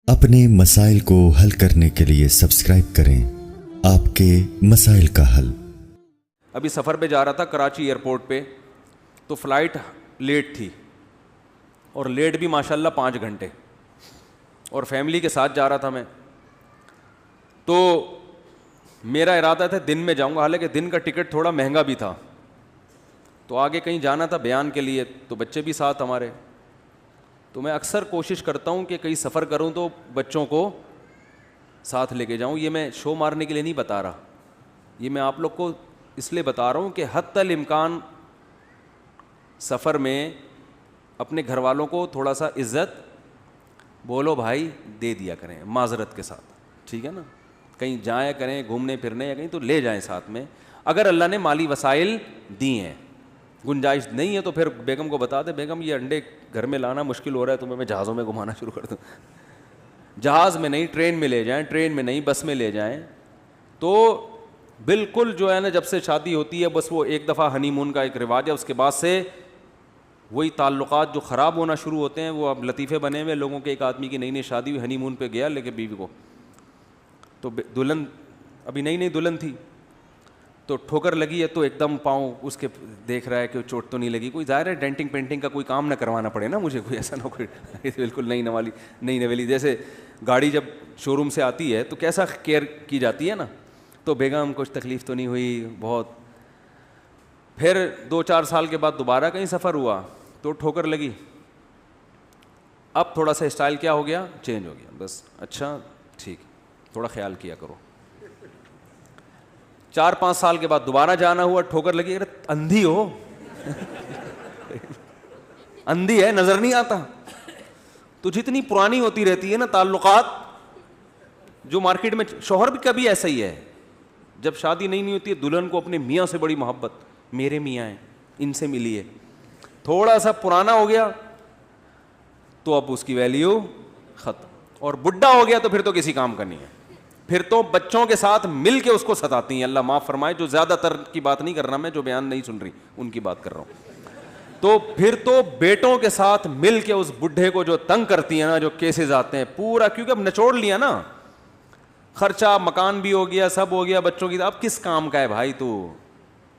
اپنے مسائل کو حل کرنے کے لیے سبسکرائب کریں آپ کے مسائل کا حل۔ ابھی سفر پہ جا رہا تھا کراچی ایئرپورٹ پہ، تو فلائٹ لیٹ تھی اور لیٹ بھی ماشاءاللہ 5 گھنٹے، اور فیملی کے ساتھ جا رہا تھا میں۔ تو میرا ارادہ تھا دن میں جاؤں گا، حالانکہ دن کا ٹکٹ تھوڑا مہنگا بھی تھا، تو آگے کہیں جانا تھا بیان کے لیے، تو بچے بھی ساتھ ہمارے۔ تو میں اکثر کوشش کرتا ہوں کہ کہیں سفر کروں تو بچوں کو ساتھ لے کے جاؤں۔ یہ میں شو مارنے کے لیے نہیں بتا رہا، یہ میں آپ لوگ کو اس لیے بتا رہا ہوں کہ حتی الامکان سفر میں اپنے گھر والوں کو تھوڑا سا عزت بولو بھائی دے دیا کریں، معذرت کے ساتھ، ٹھیک ہے نا؟ کہیں جائیں کریں گھومنے پھرنے یا کہیں تو لے جائیں ساتھ میں، اگر اللہ نے مالی وسائل دی ہیں۔ گنجائش نہیں ہے تو پھر بیگم کو بتا دے، بیگم یہ انڈے گھر میں لانا مشکل ہو رہا ہے، تو میں جہازوں میں گھمانا شروع کر دوں۔ جہاز میں نہیں، ٹرین میں لے جائیں، ٹرین میں نہیں، بس میں لے جائیں۔ تو بالکل جو ہے نا، جب سے شادی ہوتی ہے بس وہ ایک دفعہ ہنی مون کا ایک رواج ہے، اس کے بعد سے وہی تعلقات جو خراب ہونا شروع ہوتے ہیں۔ وہ اب لطیفے بنے ہوئے لوگوں کے، ایک آدمی کی نئی نئی شادی ہوئی، ہنی مون پہ گیا لے کے بیوی کو، تو دلہن ابھی نئی نئی دلہن تھی، تو ٹھوکر لگی ہے، تو ایک دم پاؤں اس کے دیکھ رہا ہے کہ چوٹ تو نہیں لگی، کوئی ظاہر ہے ڈینٹنگ پینٹنگ کا کوئی کام نہ کروانا پڑے نا مجھے، کوئی ایسا نہ کوئی بالکل نئی نویلی جیسے گاڑی جب شو روم سے آتی ہے تو کیسا کیئر کی جاتی ہے نا۔ تو بیگم کچھ تکلیف تو نہیں ہوئی بہت۔ پھر 2-4 سال کے بعد دوبارہ کہیں سفر ہوا تو ٹھوکر لگی، اب تھوڑا سا اسٹائل کیا ہو گیا، چینج ہو گیا، بس اچھا ٹھیک، تھوڑا خیال کیا کرو۔ 4-5 سال کے بعد دوبارہ جانا ہوا، ٹھوکر لگی، ارے اندھی ہو اندھی ہے، نظر نہیں آتا؟ تو جتنی پرانی ہوتی رہتی ہے نا تعلقات، جو مارکیٹ میں شوہر بھی کبھی ایسا ہی ہے، جب شادی نہیں ہوتی ہے دلہن کو اپنے میاں سے بڑی محبت، میرے میاں ہیں ان سے ملی ہے، تھوڑا سا پرانا ہو گیا تو اب اس کی ویلیو ختم، اور بڈھا ہو گیا تو پھر تو کسی کام کا نہیں ہے، پھر تو بچوں کے ساتھ مل کے اس کو ستاتی ہیں۔ اللہ معاف فرمائے، جو زیادہ تر کی بات نہیں کر رہا میں، جو بیان نہیں سن رہی ان کی بات کر رہا ہوں۔ تو پھر تو بیٹوں کے ساتھ مل کے اس بڈھے کو جو تنگ کرتی ہیں نا، جو کیسز آتے ہیں پورا، کیونکہ اب نچوڑ لیا نا، خرچہ مکان بھی ہو گیا، سب ہو گیا، بچوں کی، اب کس کام کا ہے بھائی تو،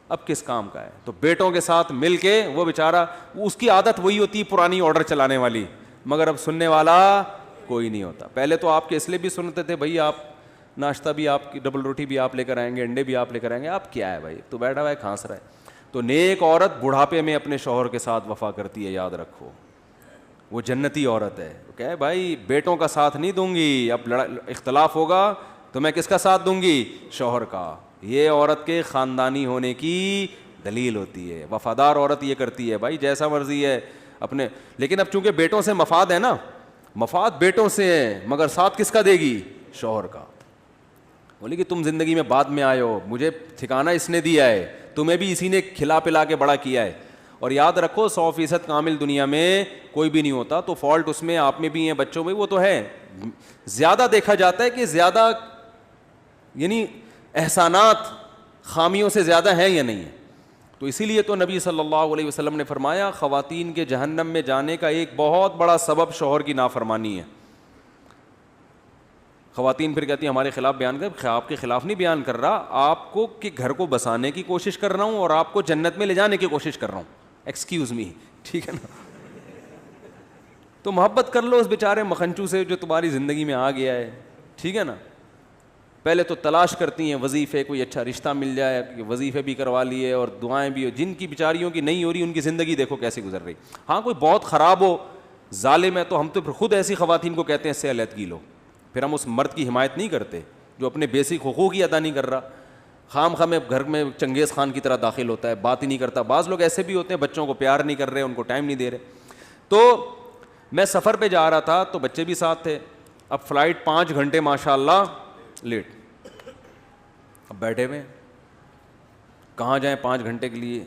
اب کس کام کا ہے؟ تو بیٹوں کے ساتھ مل کے وہ بیچارہ، اس کی عادت وہی ہوتی ہے پرانی آرڈر چلانے والی، مگر اب سننے والا کوئی نہیں ہوتا۔ پہلے تو آپ کے اس لیے بھی سنتے تھے بھائی، آپ ناشتہ بھی آپ کی، ڈبل روٹی بھی آپ لے کر آئیں گے، انڈے بھی آپ لے کر آئیں گے، آپ کیا ہے بھائی، تو بیٹھا ہوا ہے کھانس رہا ہے۔ تو نیک عورت بڑھاپے میں اپنے شوہر کے ساتھ وفا کرتی ہے، یاد رکھو، وہ جنتی عورت ہے۔ وہ کہے بھائی بیٹوں کا ساتھ نہیں دوں گی، اب اختلاف ہوگا تو میں کس کا ساتھ دوں گی؟ شوہر کا۔ یہ عورت کے خاندانی ہونے کی دلیل ہوتی ہے۔ وفادار عورت یہ کرتی ہے بھائی، جیسا مرضی ہے اپنے، لیکن اب چونکہ بیٹوں سے مفاد ہے نا، مفاد بیٹوں سے ہے، مگر ساتھ کس کا دے گی؟ شوہر کا۔ بولے کہ تم زندگی میں بعد میں آئے ہو، مجھے ٹھکانہ اس نے دیا ہے، تمہیں بھی اسی نے کھلا پلا کے بڑا کیا ہے، اور یاد رکھو 100% کامل دنیا میں کوئی بھی نہیں ہوتا، تو فالٹ اس میں آپ میں بھی ہیں، بچوں میں، وہ تو ہے۔ زیادہ دیکھا جاتا ہے کہ زیادہ، یعنی احسانات خامیوں سے زیادہ ہیں یا نہیں ہے؟ تو اسی لیے تو نبی صلی اللہ علیہ وسلم نے فرمایا خواتین کے جہنم میں جانے کا ایک بہت بڑا سبب شوہر کی نافرمانی ہے۔ خواتین پھر کہتی ہیں ہمارے خلاف بیان کر، آپ کے خلاف نہیں بیان کر رہا، آپ کو کہ گھر کو بسانے کی کوشش کر رہا ہوں اور آپ کو جنت میں لے جانے کی کوشش کر رہا ہوں، ایکسکیوز می، ٹھیک ہے نا؟ تو محبت کر لو اس بیچارے مکھنچو سے جو تمہاری زندگی میں آ گیا ہے، ٹھیک ہے نا؟ پہلے تو تلاش کرتی ہیں وظیفے، کوئی اچھا رشتہ مل جائے، وظیفے بھی کروا لیے اور دعائیں بھی ہو، جن کی بیچاریوں کی نہیں ہو رہی ان کی زندگی دیکھو کیسے گزر رہی۔ ہاں کوئی بہت خراب ہو، ظالم ہے، تو ہم تو پھر خود ایسی خواتین کو کہتے ہیں اس سے علیحدگی لو، پھر ہم اس مرد کی حمایت نہیں کرتے جو اپنے بیسک حقوق ہی ادا نہیں کر رہا، خام خواہ میں گھر میں چنگیز خان کی طرح داخل ہوتا ہے، بات ہی نہیں کرتا۔ بعض لوگ ایسے بھی ہوتے ہیں بچوں کو پیار نہیں کر رہے، ان کو ٹائم نہیں دے رہے۔ تو میں سفر پہ جا رہا تھا تو بچے بھی ساتھ تھے، اب فلائٹ 5 گھنٹے ماشاء اللہ لیٹ، اب بیٹھے ہوئے کہاں جائیں 5 گھنٹے کے لیے،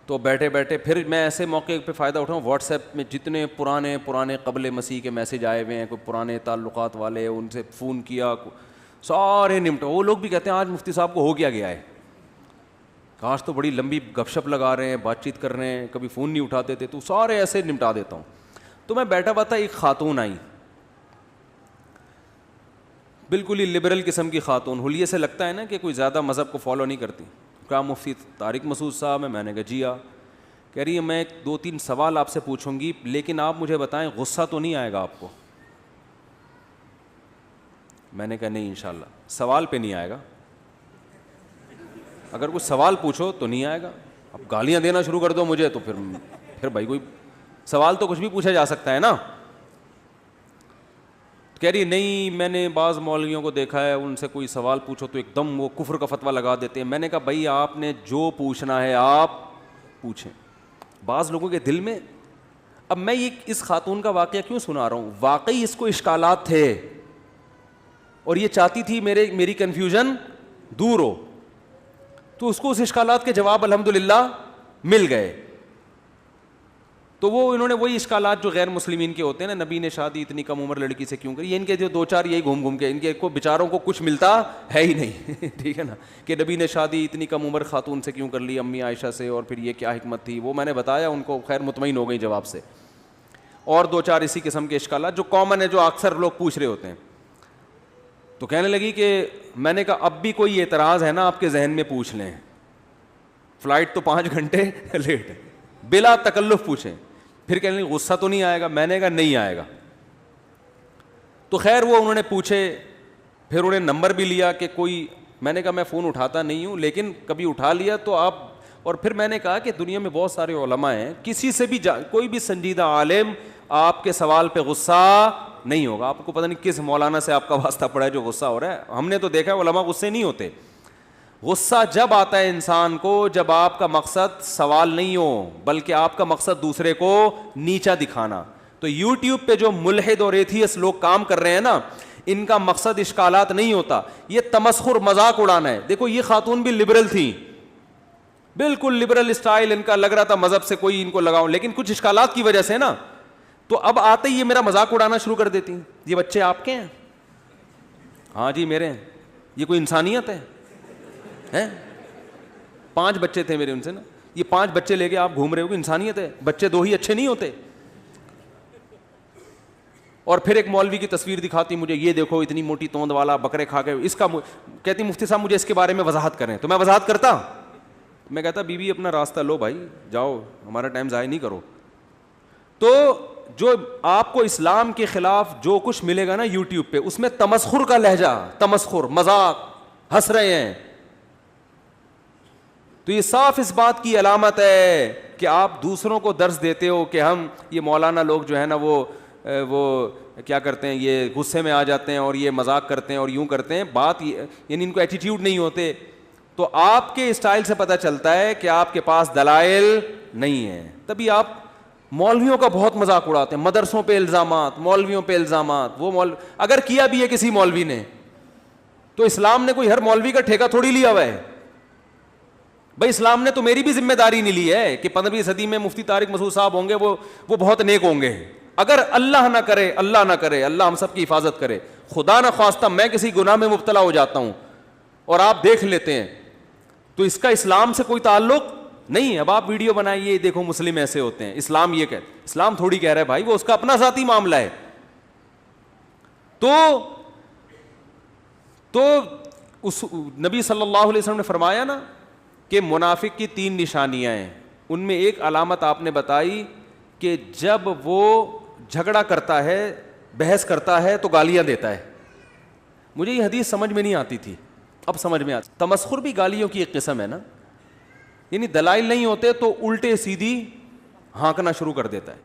تو بیٹھے بیٹھے پھر میں ایسے موقع پہ فائدہ اٹھاؤں، واٹس ایپ میں جتنے پرانے قبل مسیح کے میسج آئے ہوئے ہیں، کوئی پرانے تعلقات والے، ان سے فون کیا، سارے نمٹو۔ وہ لوگ بھی کہتے ہیں آج مفتی صاحب کو ہو گیا ہے، کاش تو بڑی لمبی گپ شپ لگا رہے ہیں، بات چیت کر رہے ہیں، کبھی فون نہیں اٹھاتے تھے، تو سارے ایسے نمٹا دیتا ہوں۔ تو میں بیٹھا ہوا تھا، ایک خاتون آئی، بالکل ہی لبرل قسم کی خاتون, حلیے سے لگتا ہے نا کہ کوئی زیادہ مذہب کو فالو نہیں کرتی. کہا مفتی طارق مسعود صاحب ہے. میں نے کہا جی ہاں. کہہ رہی ہے میں 2-3 سوال آپ سے پوچھوں گی, لیکن آپ مجھے بتائیں غصہ تو نہیں آئے گا آپ کو؟ میں نے کہا نہیں انشاءاللہ. سوال پہ نہیں آئے گا, اگر کوئی سوال پوچھو تو نہیں آئے گا. اب گالیاں دینا شروع کر دو مجھے تو پھر بھائی کوئی سوال تو کچھ بھی پوچھا جا سکتا ہے نا. کہہ رہی نہیں میں نے بعض مولویوں کو دیکھا ہے, ان سے کوئی سوال پوچھو تو ایک دم وہ کفر کا فتویٰ لگا دیتے ہیں. میں نے کہا بھائی آپ نے جو پوچھنا ہے آپ پوچھیں. بعض لوگوں کے دل میں, اب میں یہ اس خاتون کا واقعہ کیوں سنا رہا ہوں, واقعی اس کو اشکالات تھے اور یہ چاہتی تھی میری کنفیوژن دور ہو, تو اس کو اس اشکالات کے جواب الحمدللہ مل گئے. تو وہ انہوں نے وہی اشکالات جو غیر مسلمین کے ہوتے ہیں نا, نبی نے شادی اتنی کم عمر لڑکی سے کیوں کری, ان کے جو 2-4 یہی گھوم کے ان کے کو بیچاروں کو کچھ ملتا ہے ہی نہیں. ٹھیک ہے نا, کہ نبی نے شادی اتنی کم عمر خاتون سے کیوں کر لی, امی عائشہ سے, اور پھر یہ کیا حکمت تھی, وہ میں نے بتایا ان کو, خیر مطمئن ہو گئی جواب سے. اور 2-4 اسی قسم کے اشکالات جو کامن ہے, جو اکثر لوگ پوچھ رہے ہوتے ہیں. تو کہنے لگی کہ میں نے کہا اب بھی کوئی اعتراض ہے نا آپ کے ذہن میں پوچھ لیں, فلائٹ تو 5 گھنٹے لیٹ ہے, بلا تکلف پوچھیں. پھر کہنے لگی غصہ تو نہیں آئے گا؟ میں نے کہا نہیں آئے گا. تو خیر وہ انہوں نے پوچھے, پھر انہوں نے نمبر بھی لیا کہ کوئی, میں نے کہا میں فون اٹھاتا نہیں ہوں لیکن کبھی اٹھا لیا تو آپ, اور پھر میں نے کہا کہ دنیا میں بہت سارے علماء ہیں, کسی سے بھی کوئی بھی سنجیدہ عالم آپ کے سوال پہ غصہ نہیں ہوگا. آپ کو پتہ نہیں کس مولانا سے آپ کا واسطہ پڑا ہے جو غصہ ہو رہا ہے. ہم نے تو دیکھا ہے علماء غصے نہیں ہوتے. غصہ جب آتا ہے انسان کو جب آپ کا مقصد سوال نہیں ہو بلکہ آپ کا مقصد دوسرے کو نیچا دکھانا. تو یوٹیوب پہ جو ملحد اور ایتھیسٹ لوگ کام کر رہے ہیں نا, ان کا مقصد اشکالات نہیں ہوتا, یہ تمسخر مذاق اڑانا ہے. دیکھو یہ خاتون بھی لبرل تھی, بالکل لبرل اسٹائل ان کا, لگ رہا تھا مذہب سے کوئی ان کو لگاؤ, لیکن کچھ اشکالات کی وجہ سے نا, تو اب آتے ہی یہ میرا مذاق اڑانا شروع کر دیتی ہیں. یہ بچے آپ کے ہیں؟ ہاں جی میرے ہیں. یہ کوئی انسانیت ہے؟ 5 بچے تھے میرے ان سے نا, یہ 5 بچے لے کے آپ گھوم رہے ہو, انسانیت ہے؟ بچے 2 ہی اچھے نہیں ہوتے؟ اور پھر ایک مولوی کی تصویر دکھاتی مجھے, یہ دیکھو اتنی موٹی توند والا, بکرے کھا کے, اس کا کہتی مفتی صاحب مجھے اس کے بارے میں وضاحت کریں. تو میں وضاحت کرتا, میں کہتا بی بی اپنا راستہ لو بھائی, جاؤ ہمارا ٹائم ضائع نہیں کرو. تو جو آپ کو اسلام کے خلاف جو کچھ ملے گا نا یوٹیوب پہ, اس میں تمسخر کا لہجہ, تمسخر, مذاق, ہنس رہے ہیں, تو یہ صاف اس بات کی علامت ہے کہ آپ دوسروں کو درس دیتے ہو کہ ہم, یہ مولانا لوگ جو ہے نا وہ کیا کرتے ہیں, یہ غصے میں آ جاتے ہیں اور یہ مذاق کرتے ہیں اور یوں کرتے ہیں. بات یعنی ان کو ایٹیٹیوڈ نہیں ہوتے. تو آپ کے اسٹائل سے پتہ چلتا ہے کہ آپ کے پاس دلائل نہیں ہیں, تبھی آپ مولویوں کا بہت مذاق اڑاتے ہیں. مدرسوں پہ الزامات, مولویوں پہ الزامات. وہ اگر کیا بھی ہے کسی مولوی نے تو اسلام نے کوئی ہر مولوی کا ٹھیکہ تھوڑی لیا ہوا ہے بھائی. اسلام نے تو میری بھی ذمہ داری نہیں لی ہے کہ 15ویں صدی میں مفتی طارق مسعود صاحب ہوں گے, وہ بہت نیک ہوں گے. اگر اللہ نہ کرے, اللہ نہ کرے, اللہ ہم سب کی حفاظت کرے, خدا نہ خواستہ میں کسی گناہ میں مبتلا ہو جاتا ہوں اور آپ دیکھ لیتے ہیں, تو اس کا اسلام سے کوئی تعلق نہیں ہے. اب آپ ویڈیو بنائیے, دیکھو مسلم ایسے ہوتے ہیں, اسلام یہ کہ اسلام تھوڑی کہہ رہا ہے بھائی, وہ اس کا اپنا ذاتی معاملہ ہے. تو اس نبی صلی اللہ علیہ وسلم نے فرمایا نا کہ منافق کی 3 نشانیاں ہیں. ان میں ایک علامت آپ نے بتائی کہ جب وہ جھگڑا کرتا ہے, بحث کرتا ہے تو گالیاں دیتا ہے. مجھے یہ حدیث سمجھ میں نہیں آتی تھی, اب سمجھ میں آتی. تمسخر بھی گالیوں کی ایک قسم ہے نا, یعنی دلائل نہیں ہوتے تو الٹے سیدھی ہانکنا شروع کر دیتا ہے.